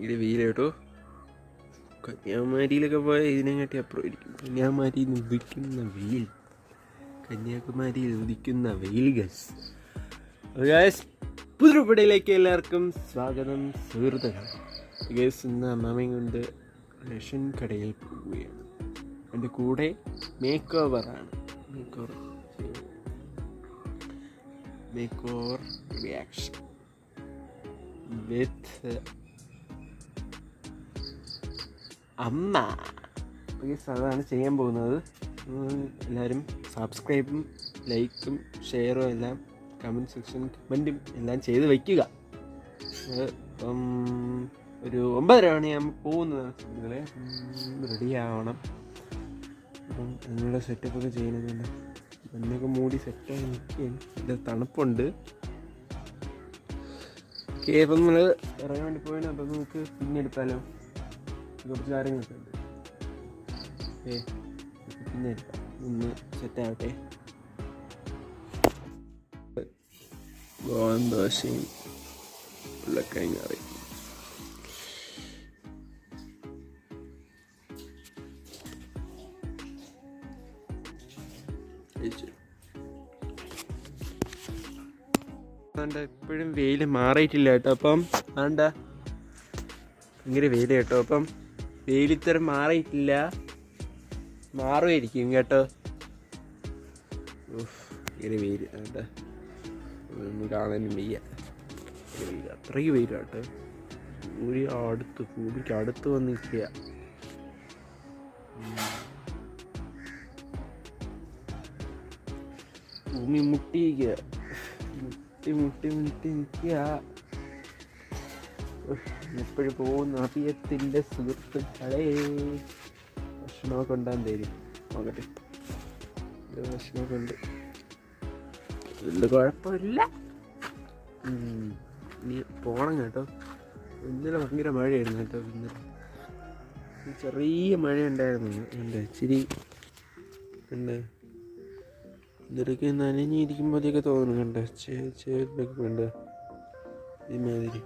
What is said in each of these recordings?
ഇത് വെയിലാട്ടോ. കന്യാകുമാരിയിലൊക്കെ പോയാൽ ഇതിനെക്കാട്ടി അപ്പുറം ഇരിക്കും. കന്യാകുമാരിയിൽ നിന്ന് ഉദിക്കുന്ന വെയിൽ, കന്യാകുമാരിയിൽ ഉദിക്കുന്ന വെയിൽ ഗസ്. ഗൈസ്, പുതുപടിയിലേക്ക് എല്ലാവർക്കും സ്വാഗതം. സുഹൃത്തുക്കൾ, ഗൈസ് ഇന്ന് അമ്മാമയും കൊണ്ട് റേഷൻ കടയിൽ പോവുകയാണ്. എൻ്റെ കൂടെ മേക്ക് ഓവറാണ്. മേക്ക് ഓവർ റിയാക്ഷൻ വിത്ത് അമ്മ. അതാണ് ചെയ്യാൻ പോകുന്നത്. എല്ലാവരും സബ്സ്ക്രൈബും ലൈക്കും ഷെയറും എല്ലാം കമൻറ്റ് സെക്ഷൻ കമൻറ്റും എല്ലാം ചെയ്ത് വയ്ക്കുക. ഒരു 9:30 മണിയാകുമ്പോൾ പോകുന്നതാണ് സുഹൃത്തുക്കളെ. റെഡി ആവണം. അപ്പം അതിനുള്ള സെറ്റപ്പൊക്കെ ചെയ്യുന്നുണ്ട്. മഞ്ഞൊക്കെ മൂടി സെറ്റായി നിൽക്കുകയാണ്. ഇത് തണുപ്പുണ്ട്. അപ്പം നമ്മൾ ഇറങ്ങാൻ വേണ്ടി പോയാണ്. അപ്പം നമുക്ക് പിന്നെ എടുത്താലോ, കുറച്ച് കാര്യങ്ങളൊക്കെ ഉണ്ട്. പിന്നെ എടുക്കാം, ഒന്ന് സെറ്റാവട്ടെ. ഗോതമ്പ് ഉരുളക്കിഴങ്ങ് കറി. ഇപ്പോഴും വെയിൽ മാറിയിട്ടില്ല കേട്ടോ. അപ്പം വേണ്ട, ഭയങ്കര വെയിൽ കേട്ടോ. അപ്പം വെയിലിത്തരം മാറിയിട്ടില്ല, മാറുമായിരിക്കും കേട്ടോ. ഭയങ്കര വെയിൽ വേണ്ട, ഒന്നും കാണാനും വയ്യ. അത്രയ്ക്ക് വെയിൽ കേട്ടോ. ഭൂമിക്ക് അടുത്ത് വന്ന് നിൽക്കുക. ഭൂമി മുട്ടിയിരിക്കുക, മുട്ടി നിൽക്കുക. എപ്പോഴും പോകുന്ന അറിയത്തില്ല സുഹൃത്തുക്കളെ. ഭക്ഷണമൊക്കെ ഉണ്ടാകാൻ തരും. നോക്കട്ടെ, ഭക്ഷണമൊക്കെ ഉണ്ട്, വലിയ കുഴപ്പമില്ല. ഇനി പോകണം കേട്ടോ. ഇന്നലെ ഭയങ്കര മഴയായിരുന്നു കേട്ടോ. ഇന്നലെ ചെറിയ മഴ ഉണ്ടായിരുന്നു. ഇച്ചിരി ഉണ്ട്. ഇന്നലൊക്കെ നനഞ്ഞിരിക്കുമ്പോഴത്തേക്ക് തോന്നുന്നു കണ്ട ചേരിലൊക്കെ ഉണ്ട്. ഇമാതിരി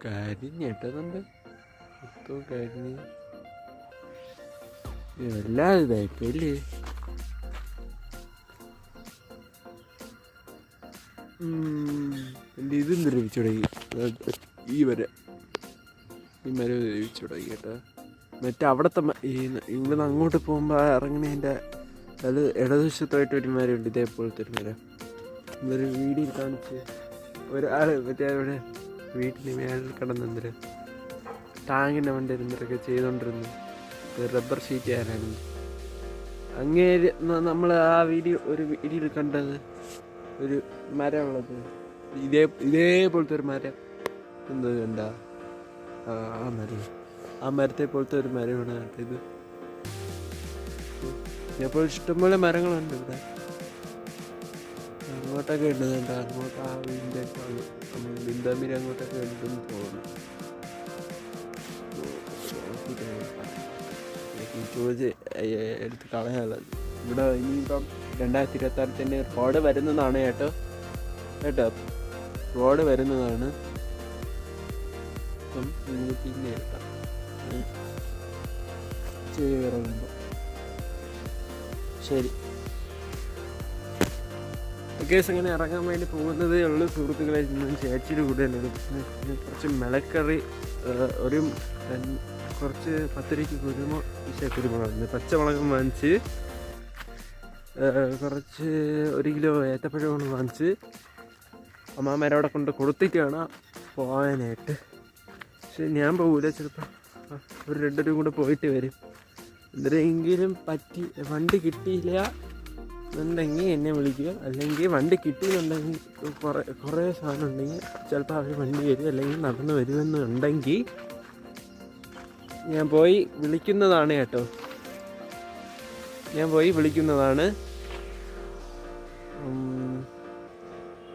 കരിഞ്ഞിട്ടതുണ്ട്. മൊത്തം കരിഞ്ഞ് വല്ലാതെ ഇതായിപ്പോയില്ലേ. എൻ്റെ ഇതും ദ്രവിച്ചു തുടങ്ങി. ഈ മരം ദ്രവിച്ചു തുടങ്ങി കേട്ടോ. മറ്റേ അവിടുത്തെ ഇവിടുന്ന് അങ്ങോട്ട് പോകുമ്പോൾ ഇറങ്ങണതിൻ്റെ അത് ഇടതുവശത്തായിട്ട് ഒരു മരമുണ്ട്, ഇതേപോലത്തെ ഒരു മരം. ഇന്നൊരു വീഡിയോയിൽ കാണിച്ച് ഒരാൾ മറ്റേ അവിടെ വീട്ടിന് മേളിൽ കിടന്നെന്തര് ടാങ്കിൻ്റെ മണ്ട ഇരുന്നൊക്കെ ചെയ്തുകൊണ്ടിരുന്നു. റബ്ബർ ഷീറ്റ് ചെയ്യാനാണ്. അങ്ങേര് നമ്മൾ ആ ഒരു വീഡിയോയിൽ കണ്ടത് ഒരു മരമുള്ളത്, ഇതേപോലത്തെ ഒരു മരം എന്ത് കണ്ട ആ മരത്തെ പോലത്തെ ഒരു മരമാണ് കേട്ടോ ഇത്. ഇപ്പോൾ ഇഷ്ടംപോലെ മരങ്ങളുണ്ട് ഇവിടെ. അങ്ങോട്ടൊക്കെ ഉണ്ട് കേട്ടോ. അങ്ങോട്ട് ആ വീടിൻ്റെ ബിന്ദാമീര അങ്ങോട്ടൊക്കെ ഉണ്ടെന്ന് തോന്നുന്നു. ചോദിച്ച് എടുത്ത് കളയാനുള്ളത്. ഇവിടെ ഇനിയിപ്പം 2026 തന്നെ റോഡ് വരുന്നതാണ് കേട്ടോ. റോഡ് വരുന്നതാണ്. അപ്പം പിന്നെ എടുക്കാം ഇറങ്ങുമ്പോൾ. ശരി, കേസ് അങ്ങനെ ഇറങ്ങാൻ വേണ്ടി പോകുന്നതേ ഉള്ളൂ സുഹൃത്തുക്കളെ. ചേച്ചിയുടെ കൂടെ കുറച്ച് മിളക്കറി, കുറച്ച് 10 രൂപയ്ക്ക് കുരുമുളക് പച്ചമുളകും വാങ്ങിച്ച്, കുറച്ച് 1 കിലോ ഏത്തപ്പഴമാണ് വാങ്ങിച്ച് അമ്മാമേരവിടെ കൊണ്ട് കൊടുത്തിട്ട് വേണം പോകാനായിട്ട്. പക്ഷെ ഞാൻ പോകില്ല, ചിലപ്പോൾ ഒരു 2 രൂപ കൂടെ പോയിട്ട് വരും. എന്തെങ്കിലും പറ്റി വണ്ടി കിട്ടിയില്ല എന്നുണ്ടെങ്കിൽ എന്നെ വിളിക്കുക. അല്ലെങ്കിൽ വണ്ടി കിട്ടിയെന്നുണ്ടെങ്കിൽ കുറേ സാധനം ഉണ്ടെങ്കിൽ ചിലപ്പോൾ അവർ വണ്ടി വരും, അല്ലെങ്കിൽ നടന്ന് വരുമെന്നുണ്ടെങ്കിൽ ഞാൻ പോയി വിളിക്കുന്നതാണ് കേട്ടോ.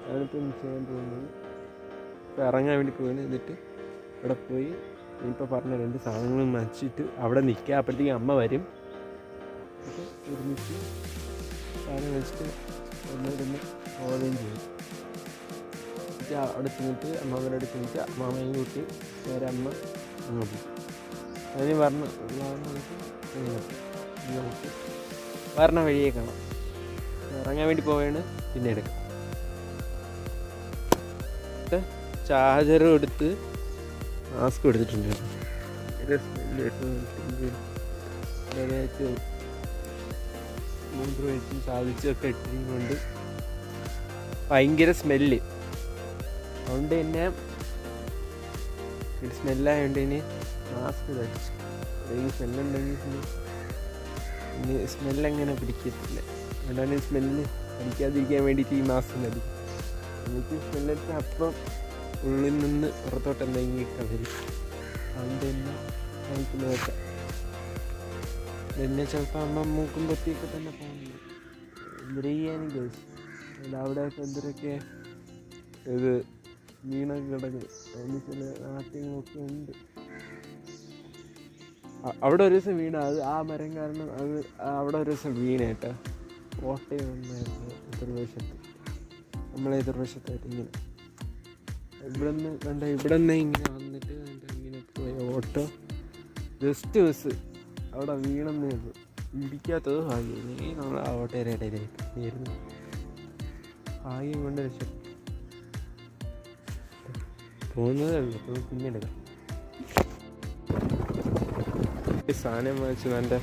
ഞാനിപ്പം ചെയ്യാൻ പോകുന്നത്. ഇപ്പോൾ ഇറങ്ങാൻ വേണ്ടി പോകുന്നത്. എന്നിട്ട് അവിടെ പോയി ഇപ്പോൾ പറഞ്ഞ 2 സാധനങ്ങളും വച്ചിട്ട് അവിടെ നിൽക്കുക. അപ്പോഴത്തേക്കും അമ്മ വരും. അപ്പോൾ ഒരുമിച്ച് സാധനം വെച്ചിട്ട് ഒന്നൊരുന്ന് പോവുകയും ചെയ്യും. എന്നിട്ട് അവിടെ ചെന്നിട്ട് അമ്മാമ്മയുടെ അടുത്ത് ചെന്നിട്ട് അമ്മാമ്മയും കൂട്ടി നേരെ അമ്മ അങ്ങ് പോകും. അതിന് വരണ വഴിയെ കാണാം. ഇറങ്ങാൻ വേണ്ടി പോവുകയാണ്. പിന്നെ എടുക്കാം. ചാർജറും എടുത്ത് മാസ്ക് എടുത്തിട്ടുണ്ട്. മൂന്ന് വയസ്സും സാധിച്ചൊക്കെ ഇട്ടിട്ടുണ്ട്. ഭയങ്കര സ്മെല്ല്. അതുകൊണ്ട് തന്നെ സ്മെല്ലായതുകൊണ്ട് ഇനി മാസ്ക് ധരിച്ചു. സ്മെല്ലുണ്ടെങ്കിൽ ഇനി സ്മെല്ലെങ്ങനെ പിടിക്കത്തില്ല. അതുകൊണ്ടാണ് സ്മെല്ല് അടിക്കാതിരിക്കാൻ വേണ്ടിയിട്ട് ഈ മാസ്ക് ധരിക്കും. എനിക്ക് സ്മെല്ലടിച്ചാൽ അപ്പം ഉള്ളിൽ നിന്ന് പുറത്തോട്ട് എന്തെങ്കിലുമൊക്കെ വരും. അതുകൊണ്ട് തന്നെ എനിക്ക് നോക്കാം. പിന്നെ ചിലപ്പോൾ അമ്മ മൂക്കുമ്പത്തിയൊക്കെ തന്നെ പോകുന്നുണ്ട്. എന്തൊരു ചെയ്യാനും ചോദിച്ചു. അവിടെയൊക്കെ എന്തൊക്കെ ഇത് വീണൊക്കെ കിടക്കും. അതിന് ചില നാട്യങ്ങളൊക്കെ ഉണ്ട്. അവിടെ ഒരു ദിവസം വീണ അത് ആ മരം കാരണം അത് അവിടെ ഒരു ദിവസം വീണേട്ടാ. കോട്ടയം ഉണ്ടായിരുന്നു എതിർവശത്ത്. നമ്മളെ എതിർവശത്തായിട്ട് ഇങ്ങനെ ഇവിടെ നിന്ന് ഇങ്ങനെ വന്നിട്ട് ഇങ്ങനെ പോയ ഓട്ടോ ജസ്റ്റ് ബസ് അവിടെ വീണെന്നേ ഉള്ളൂ. ഇടിക്കാത്തത് ഭാഗ്യം. നമ്മൾ ആ ഓട്ടയുടെ ഇടയിലായിട്ട് നേരുന്നു. ഭാഗ്യം കൊണ്ട് രക്ഷപ്പെട്ടു. പോകുന്നതേ ഉള്ളൂ. പിന്നെ എടുക്കാം. സാധനം വാങ്ങിച്ചു. നല്ല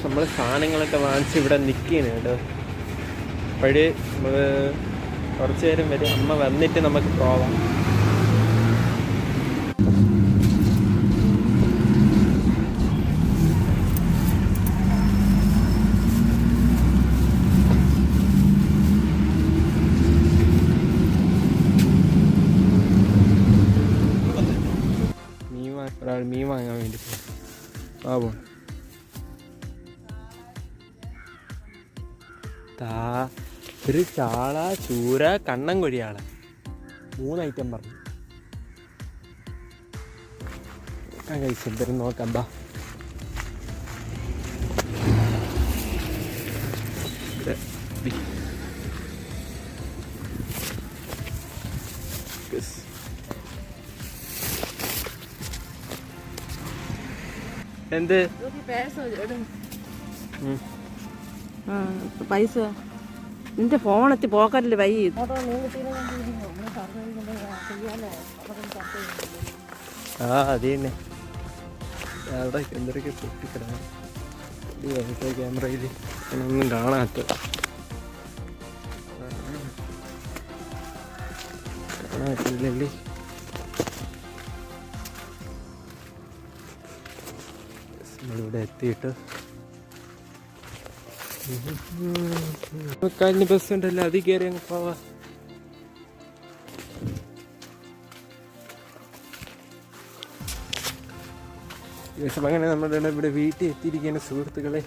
നമ്മൾ സാധനങ്ങളൊക്കെ വാങ്ങിച്ച് ഇവിടെ നിൽക്കുകയാണ് കേട്ടോ. അപ്പോഴേ നമ്മൾ കുറച്ച് നേരം വരെ അമ്മ വന്നിട്ട് നമുക്ക് പോവാം. മീൻ വാങ്ങാൻ വേണ്ടി പോവാ. ഒരു ചാള, ചൂര, കണ്ണൻ കൊഴിയാള 3 ഐറ്റം പറഞ്ഞു. കഴിച്ചെന്തരും നോക്കാം. ബാ എന്ത് പൈസ നിന്റെ ഫോണെത്തി പോക്കറ്റില് വൈ. അത് തന്നെ അവിടെ എന്തൊക്കെ പൊട്ടിക്കിടാം. ക്യാമറയിൽ ഒന്നും കാണാത്ത കാണാത്തില്ലല്ലേ. നമ്മളിവിടെ എത്തിയിട്ട് കഴിഞ്ഞ ബസ് ഉണ്ടല്ലോ, അതിൽ കയറി അങ്ങ് പോവാ. അങ്ങനെ നമ്മുടെ ഇവിടെ വീട്ടിൽ എത്തിയിരിക്കുന്ന സുഹൃത്തുക്കളെ.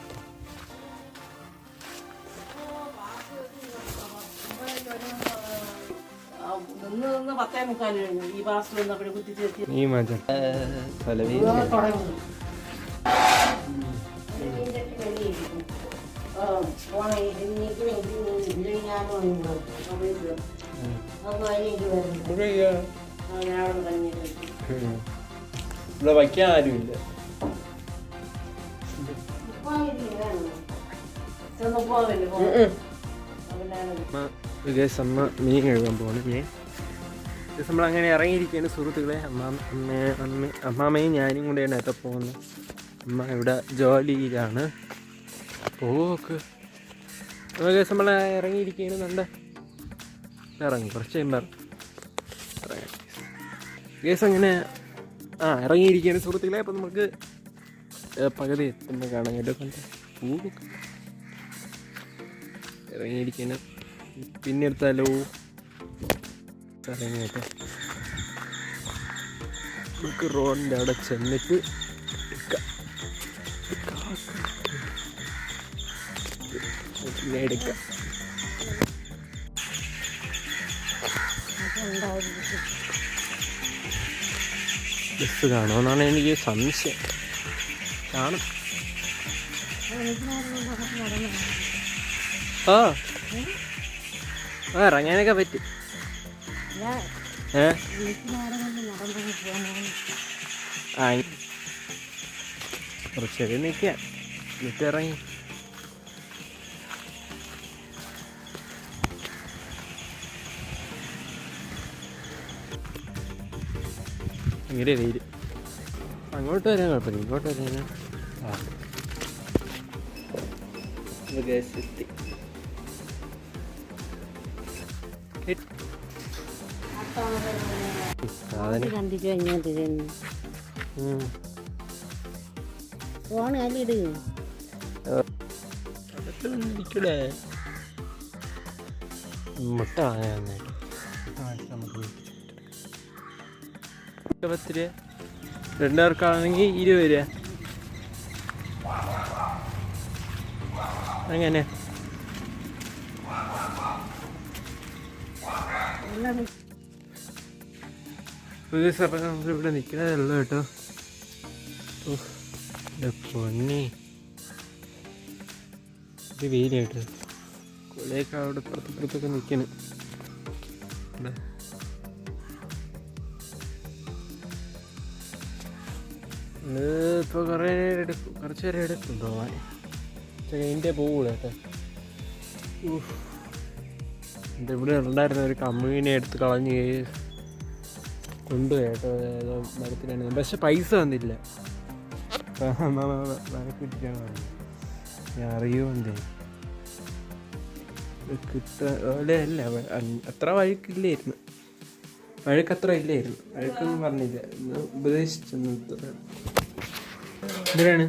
ഈ മാറ്റം ഇവിടെ വയ്ക്കാൻ ആരുമില്ല. അമ്മ മീൻ കഴുകാൻ പോകണം. നമ്മളങ്ങനെ ഇറങ്ങിയിരിക്കുകയാണ് സുഹൃത്തുക്കളെ. അമ്മാമ്മയും ഞാനും കൂടെയാണ് എത്ര പോകുന്നത്. അമ്മ ഇവിടെ ജോലിയിലാണ്. പോക്ക് നമ്മൾ ഇറങ്ങിയിരിക്കുകയാണ്. നല്ല ഇറങ്ങി കുറച്ച് കഴിയുമ്പോൾ ഇറങ്ങാം കേസ്. അങ്ങനെ ഇറങ്ങിയിരിക്കുകയാണ് സുഹൃത്തുക്കളെ. അപ്പോൾ നമുക്ക് പകുതി എത്തുമ്പോൾ കാണാൻ കേട്ടോ. പൂവൊക്കെ ഇറങ്ങിയിരിക്കുകയാണ്. പിന്നെ എടുത്താലോ ഇറങ്ങി കേട്ടോ. നമുക്ക് റോഡിൻ്റെ അവിടെ ചെന്നിട്ട് പിന്നെ എടുക്കാം. ബസ് കാണുമെന്നാണ് എനിക്ക് സംശയം. കാണും. ഓ ഇറങ്ങാനൊക്കെ പറ്റും. കുറച്ചൊക്കെ നിൽക്കാം, എന്നിട്ട് ഇറങ്ങി. ഭയങ്കര വെയിൽ. അങ്ങോട്ട് വരാൻ കുഴപ്പമില്ല, ഇങ്ങോട്ട് വരാൻ എത്തി. മുട്ട വാങ്ങാൻ 10 രൂപ, 2 പേർക്കാണെങ്കിൽ 20 രൂപ. അങ്ങനെ പുതിയ സ്ഥലം നമ്മളിവിടെ നിൽക്കുന്നതല്ലോ കേട്ടോ. പൊന്നി ഇത് വെയിലായിട്ട് കൊലയൊക്കെ അവിടെ പുറത്തൊക്കെ നിൽക്കണ്. ഇപ്പോൾ കുറച്ച് നേരം എടുക്കും പോവാൻ. ഇതിൻ്റെ പോകൂല കേട്ടോ. എൻ്റെ ഇവിടെ ഉണ്ടായിരുന്ന ഒരു കമ്പനീനെ എടുത്ത് കളഞ്ഞ് കൊണ്ടുപോയി കേട്ടോ. ഏതോ മരത്തിലാണ്, പക്ഷെ പൈസ വന്നില്ല. വഴക്കിട്ടിട്ടാണ് പറഞ്ഞത്. ഞാൻ അറിയുമെന്തേ കിട്ടല്ല. അത്ര വഴക്കില്ലായിരുന്നു, വഴക്കത്ര ഇല്ലായിരുന്നു. വഴക്കൊന്നും പറഞ്ഞില്ല, ഉപദേശിച്ചൊന്നും. എന്തിനാണ്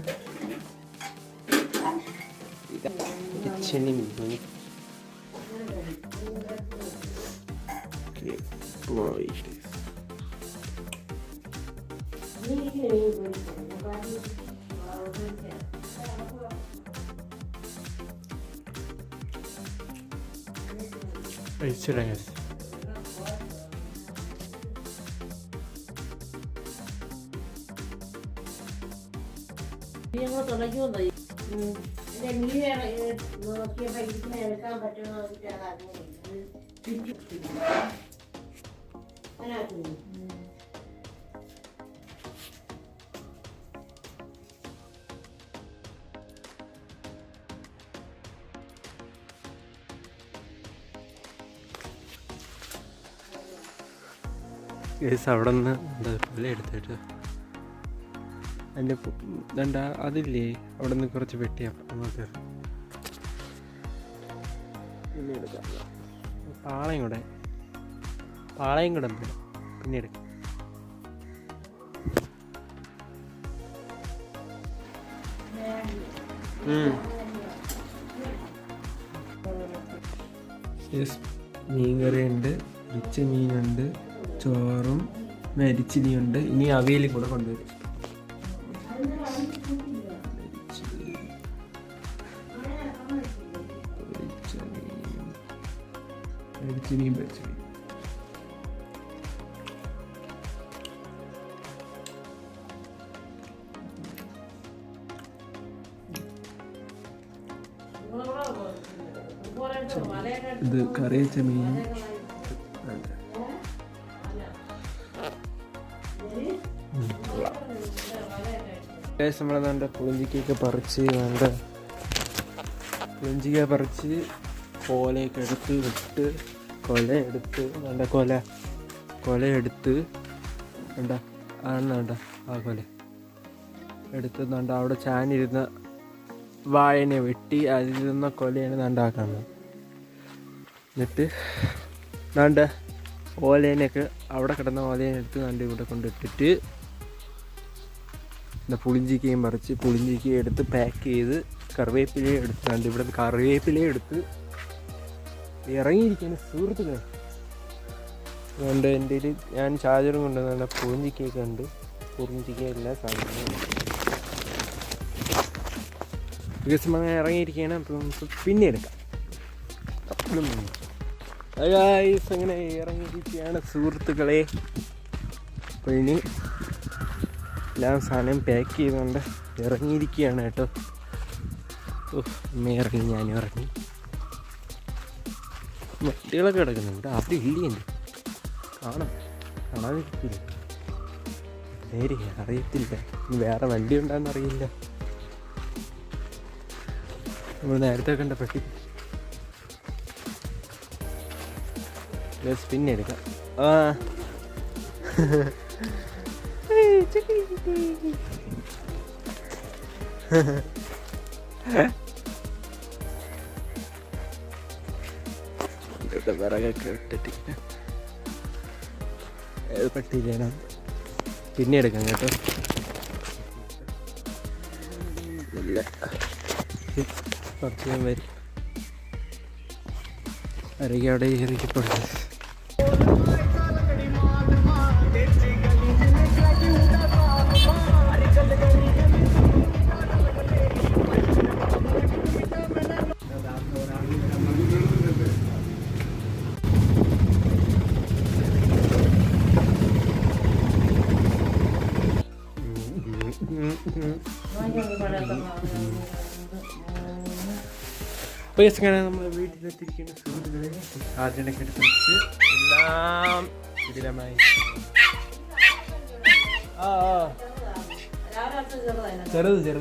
കഴിച്ചിടാൻ അവിടെ നിന്ന് എന്താ പുല എടുത്തിട്ട് അതിൻ്റെ ദണ്ട അതില്ലേ, അവിടെ നിന്ന് കുറച്ച് വെട്ടിയാ അങ്ങോട്ട് പിന്നെ എടുക്കാം. പാളയും കൂടെ പിന്നെ എടുക്കാം. മീൻകറിയുണ്ട്, പൊരിച്ച മീനുണ്ട്, ചോറും മരിച്ചിനിയുണ്ട്. ഇനി അവിയൽ കൂടെ കൊണ്ടുവരും. മരിച്ചിനിയും പൊരിച്ച മീൻ. ഇത് കറി വെച്ച മീനും നമ്മളെ പുളിഞ്ചിക്കൊക്കെ പറിച്ച് പുളിഞ്ചിക്ക പറിച്ച് കോലയൊക്കെ എടുത്ത് വിട്ട് കൊലയെടുത്ത് വേണ്ട ആ കൊല എടുത്ത് അവിടെ ചാനിരുന്ന വായനെ വെട്ടി അതിലിരുന്ന കൊലയാണ് ഉണ്ടാക്കുന്നത്. എന്നിട്ട് ഓലേനൊക്കെ അവിടെ കിടന്ന ഓലേനെടുത്ത് ഇവിടെ കൊണ്ടിട്ടിട്ട് പുളിഞ്ചിക്കയും പറിച്ച് പുളിഞ്ചിക്കയും എടുത്ത് പാക്ക് ചെയ്ത് കറിവേപ്പിലയും എടുത്ത് ഇവിടെ കറിവേപ്പിലയും എടുത്ത് ഇറങ്ങിയിരിക്കുന്ന സുഹൃത്തുക്കളെ. അതുകൊണ്ട് എൻ്റെ ഞാൻ ചാർജറും കൊണ്ടുവന്ന പുളിഞ്ചിക്കയൊക്കെ ഉണ്ട്. പുളിഞ്ചിക്ക എല്ലാ സാധനങ്ങളും ദിവസം അങ്ങനെ ഇറങ്ങിയിരിക്കുകയാണ്. അപ്പം നമുക്ക് പിന്നെ എടുക്കാം. അങ്ങനെ ഇറങ്ങിയിരിക്കുകയാണ് സുഹൃത്തുക്കളെ. അപ്പോൾ ഇനി എല്ലാ സാധനവും പാക്ക് ചെയ്തുകൊണ്ട് ഇറങ്ങിയിരിക്കുകയാണ് കേട്ടോ. അമ്മ ഇറങ്ങി, ഞാനും ഇറങ്ങി. വണ്ടികളൊക്കെ കിടക്കുന്നുണ്ട്. അവിടെ ഇല്ലിയുണ്ട്, കാണാൻ കിട്ടില്ല. നേരെ അറിയത്തില്ല, വേറെ വണ്ടി ഉണ്ടാകുന്ന അറിയില്ല. നമ്മൾ നേരത്തെ കണ്ട പെട്ടി പിന്നെ എടുക്കാം. ഇവിടെ വിറകൊക്കെ ഇട്ടിട്ട് ഏത് പട്ടിയിലാണ്, പിന്നെ എടുക്കാം കേട്ടോ. ഇല്ല, കുറച്ച് ഞാൻ വരും. അരയ്ക്ക് അവിടെ ഇറക്കിപ്പെടുന്നത്. നമ്മൾ വീട്ടിലെത്തിയിരിക്കുന്ന സുഹൃത്തുക്കളെ ആദ്യമൊക്കെ എടുത്ത് വെച്ച് എല്ലാം ഇതിലമായി. ചെറുത്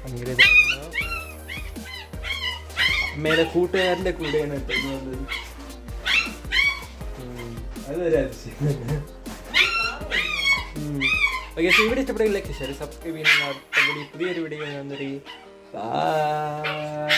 ഭയങ്കര അമ്മയുടെ കൂട്ടുകാരൻ്റെ കൂടെയാണ് ഇട്ടത്. അതൊരു അതിശയം. ഓക്കെ, സോ ഇവിടെ ഇഷ്ടപ്പെടുക ലൈക്ക് ഷെയർ സബ്സ്ക്രൈബ് ചെയ്യുന്ന പുതിയൊരു വീഡിയോ. ബൈ.